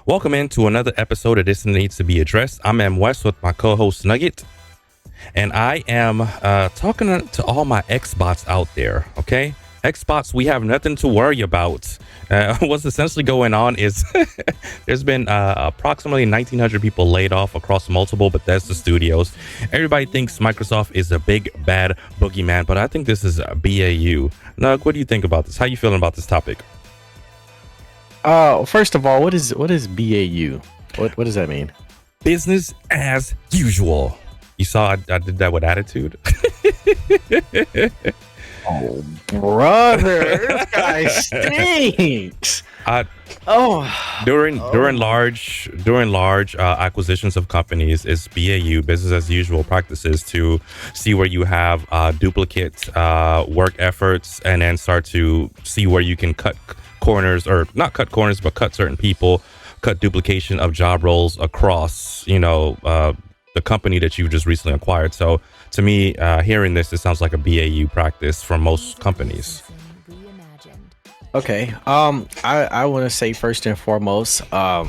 Welcome into another episode of This Needs to Be Addressed. I'm Mwest with my co-host Nugget, and I am talking to all my Xbots out there. Okay, Xbots, we have nothing to worry about. What's essentially going on is there's been approximately 1,900 people laid off across multiple Bethesda studios. Everybody thinks Microsoft is a big bad boogeyman, but I think this is a BAU. Nug, what do you think about this? How you feeling about this topic? First of all, what is BAU? What does that mean? Business as usual. You saw I did that with attitude. Oh, brother, this guy stinks. During large acquisitions of companies, it's BAU, business as usual practices, to see where you have duplicate work efforts, and then start to see where you can cut corners, or not cut corners, but cut certain people, cut duplication of job roles across, the company that you just recently acquired. So to me, hearing this, it sounds like a BAU practice for most companies. Okay. I want to say first and foremost, I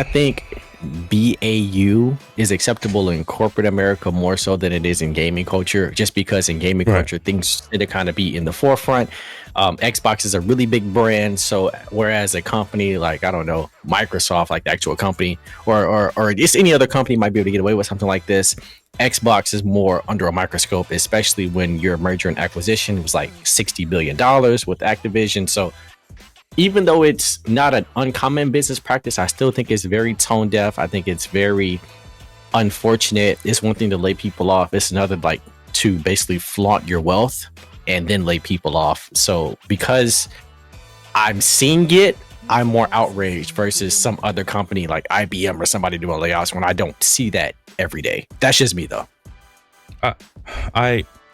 think BAU is acceptable in corporate America more so than it is in gaming culture, just because in gaming culture, things tend to kind of be in the forefront. Xbox is a really big brand, so whereas a company like, I don't know, Microsoft, like the actual company, or just any other company might be able to get away with something like this, Xbox is more under a microscope, especially when your merger and acquisition was like $60 billion with Activision. So even though it's not an uncommon business practice, I still think it's very tone deaf. I think it's very unfortunate. It's one thing to lay people off. It's another, like, to basically flaunt your wealth and then lay people off. So because I'm seeing it, I'm more outraged versus some other company like IBM or somebody doing layoffs when I don't see that every day. That's just me, though.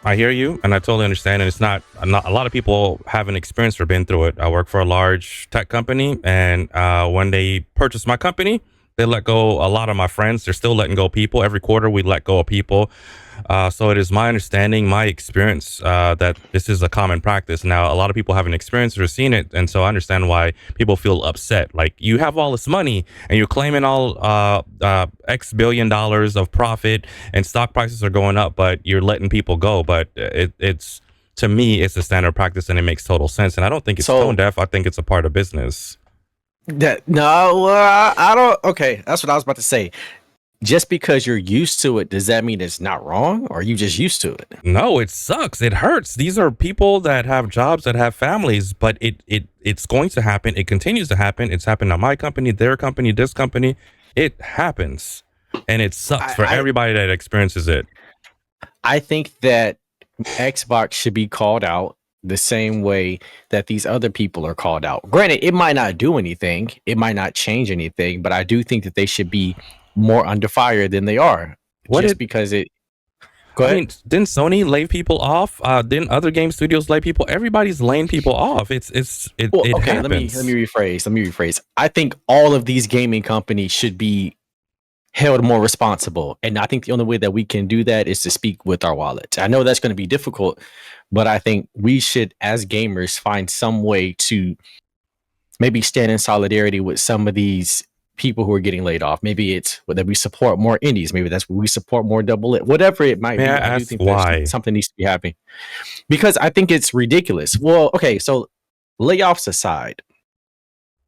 I hear you, and I totally understand. And it's not a lot of people haven't experienced or been through it. I work for a large tech company, and when they purchased my company, they let go a lot of my friends. They're still letting go people. Every quarter, we let go of people. So it is my understanding, my experience, that this is a common practice. Now, a lot of people haven't experienced or seen it, and so I understand why people feel upset. Like, you have all this money, and you're claiming all X billion dollars of profit, and stock prices are going up, but you're letting people go. But it's, to me, it's a standard practice, and it makes total sense. And I don't think it's tone deaf. I think it's a part of business. I don't. Okay, that's what I was about to say. Just because you're used to it, does that mean it's not wrong, or are you just used to it? No, it sucks. It hurts. These are people that have jobs, that have families, but it's going to happen. It continues to happen. It's happened to my company, their company, this company. It happens, and it sucks for everybody that experiences it. I think that Xbox should be called out the same way that these other people are called out. Granted, it might not do anything, it might not change anything, but I do think that they should be more under fire than they are. Because it. Go ahead. I mean, didn't Sony lay people off? Didn't other game studios lay people? Everybody's laying people off. It okay, happens. Let me rephrase. I think all of these gaming companies should be held more responsible, and I think the only way that we can do that is to speak with our wallets. I know that's going to be difficult, but I think we should, as gamers, find some way to maybe stand in solidarity with some of these people who are getting laid off. Maybe it's that we support more indies. Maybe that's we support more double it. Whatever it might be. I do think why something needs to be happening, because I think it's ridiculous. Well, okay, so layoffs aside,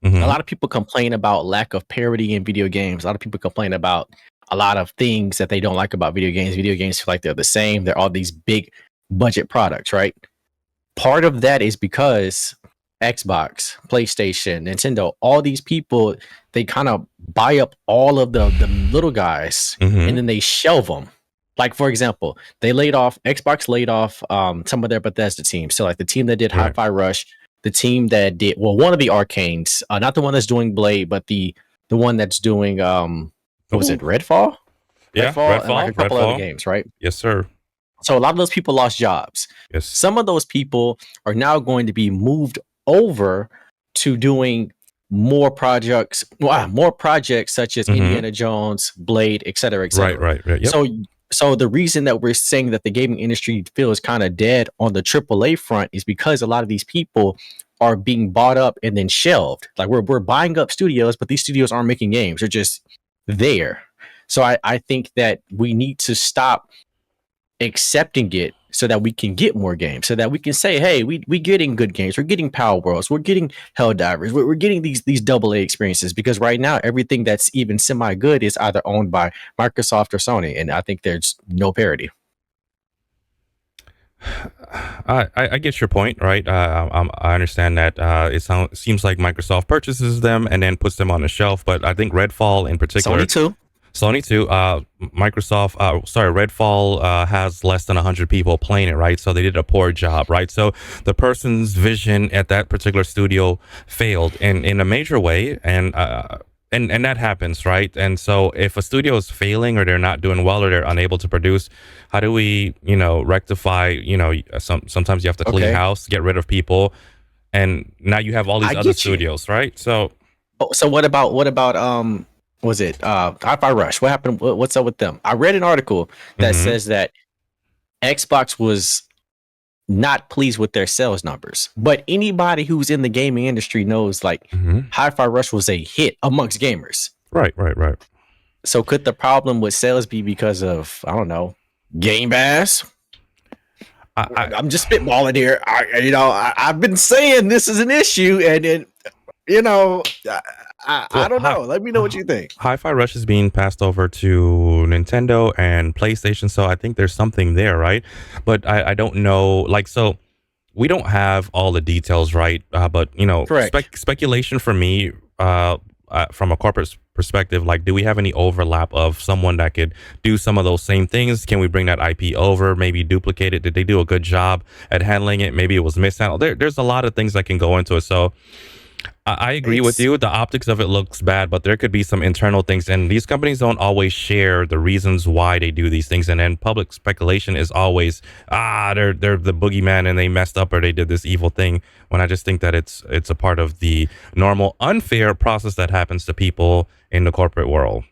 a lot of people complain about lack of parity in video games. A lot of people complain about a lot of things that they don't like about video games. Video games feel like they're the same. They're all these big budget products, right? Part of that is because Xbox, PlayStation, Nintendo, all these people, they kind of buy up all of the little guys, and then they shelve them. Like, for example, Xbox laid off some of their Bethesda teams. So like the team that did Hi-Fi Rush, the team that did, well, one of the Arcanes, not the one that's doing Blade, but the one that's doing, what was it, Redfall? Redfall, and like a couple other games, right? Yes, sir. So a lot of those people lost jobs. Yes. Some of those people are now going to be moved over to doing more projects such as Indiana Jones, Blade, et cetera, et cetera. Right. Yep. So the reason that we're saying that the gaming industry feels kind of dead on the AAA front is because a lot of these people are being bought up and then shelved. Like we're buying up studios, but these studios aren't making games. They're just there. So I think that we need to stop accepting it so that we can get more games, so that we can say, hey, we getting good games, we're getting Power Worlds, we're getting Helldivers, we're getting these double A experiences, because right now everything that's even semi good is either owned by Microsoft or Sony, and I think there's no parity. I get your point, right? I understand that seems like Microsoft purchases them and then puts them on the shelf, but I think Redfall in particular, Sony too. Sony too. Redfall has less than 100 people playing it, right? So they did a poor job, right? So the person's vision at that particular studio failed in a major way, and that happens, right? And so if a studio is failing or they're not doing well or they're unable to produce, how do we, rectify? Sometimes you have to clean house, get rid of people, and now you have all these other studios, right? So, so what about was it Hi-Fi Rush? What happened? What's up with them? I read an article that says that Xbox was not pleased with their sales numbers, but anybody who's in the gaming industry knows like Hi-Fi Rush was a hit amongst gamers. Right. So could the problem with sales be because of, I don't know, Game Pass? I'm just spitballing here. I've been saying this is an issue, and I don't know. Let me know what you think. Hi-Fi Rush is being passed over to Nintendo and PlayStation, so I think there's something there, right? But I don't know. Like, so we don't have all the details, right? But speculation for me, from a corporate perspective, like, do we have any overlap of someone that could do some of those same things? Can we bring that IP over? Maybe duplicate it? Did they do a good job at handling it? Maybe it was mishandled. There's a lot of things that can go into it. So I agree with you. The optics of it looks bad, but there could be some internal things, and these companies don't always share the reasons why they do these things. And then public speculation is always, they're the boogeyman and they messed up or they did this evil thing. When I just think that it's a part of the normal unfair process that happens to people in the corporate world.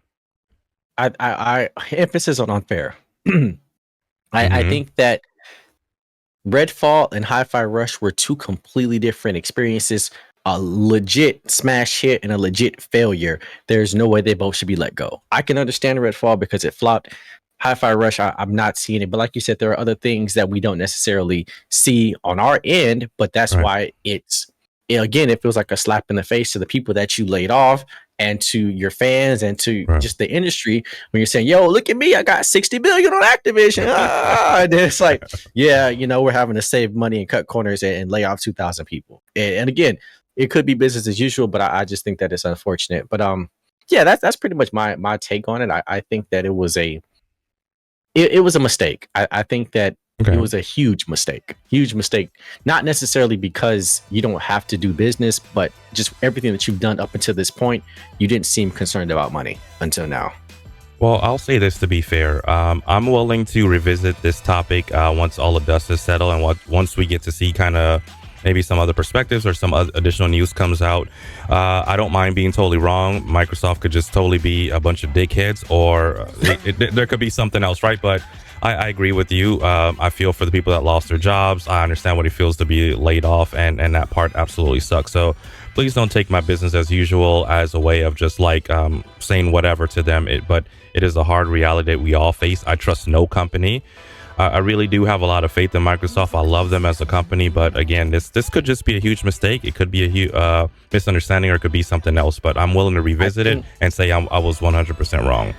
I emphasis on unfair. I think that Redfall and Hi-Fi Rush were two completely different experiences. A legit smash hit and a legit failure. There's no way they both should be let go. I can understand Redfall because it flopped. Hi-Fi Rush, I'm not seeing it, but like you said, there are other things that we don't necessarily see on our end, but that's why it feels like a slap in the face to the people that you laid off and to your fans and to just the industry when you're saying, yo, look at me, I got 60 billion on Activision. And then it's like, we're having to save money and cut corners and lay off 2,000 people. And again, it could be business as usual, but I just think that it's unfortunate. But that's pretty much my take on it. I think that it was a mistake. I think that it was a huge mistake. Not necessarily because you don't have to do business, but just everything that you've done up until this point, you didn't seem concerned about money until now. Well, I'll say this to be fair. I'm willing to revisit this topic once all the dust is settled and once we get to see kind of maybe some other perspectives or some additional news comes out. I don't mind being totally wrong. Microsoft could just totally be a bunch of dickheads, or there could be something else, right? But I agree with you. I feel for the people that lost their jobs. I understand what it feels to be laid off, and that part absolutely sucks. So please don't take my business as usual as a way of just like saying whatever to them. But it is a hard reality that we all face. I trust no company. I really do have a lot of faith in Microsoft. I love them as a company, but again, this could just be a huge mistake. It could be a huge misunderstanding, or it could be something else. But I'm willing to revisit it and say I was 100% wrong.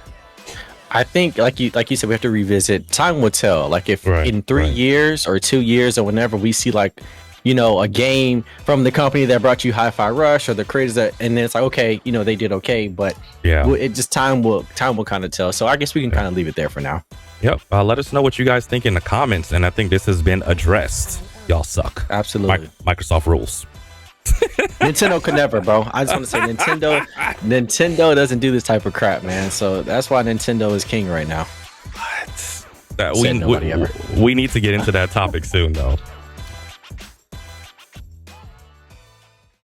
I think, like you said, we have to revisit. Time will tell. Like if in 3 years or 2 years or whenever we see like, a game from the company that brought you Hi-Fi Rush or the creators and then it's like, okay, they did okay, but it just time will kind of tell. So I guess we can kind of leave it there for now. Yep. Let us know what you guys think in the comments, and I think this has been addressed. Y'all suck. Absolutely. Microsoft rules. Nintendo could never, bro. I just want to say Nintendo doesn't do this type of crap, man. So that's why Nintendo is king right now. What? We need to get into that topic soon, though.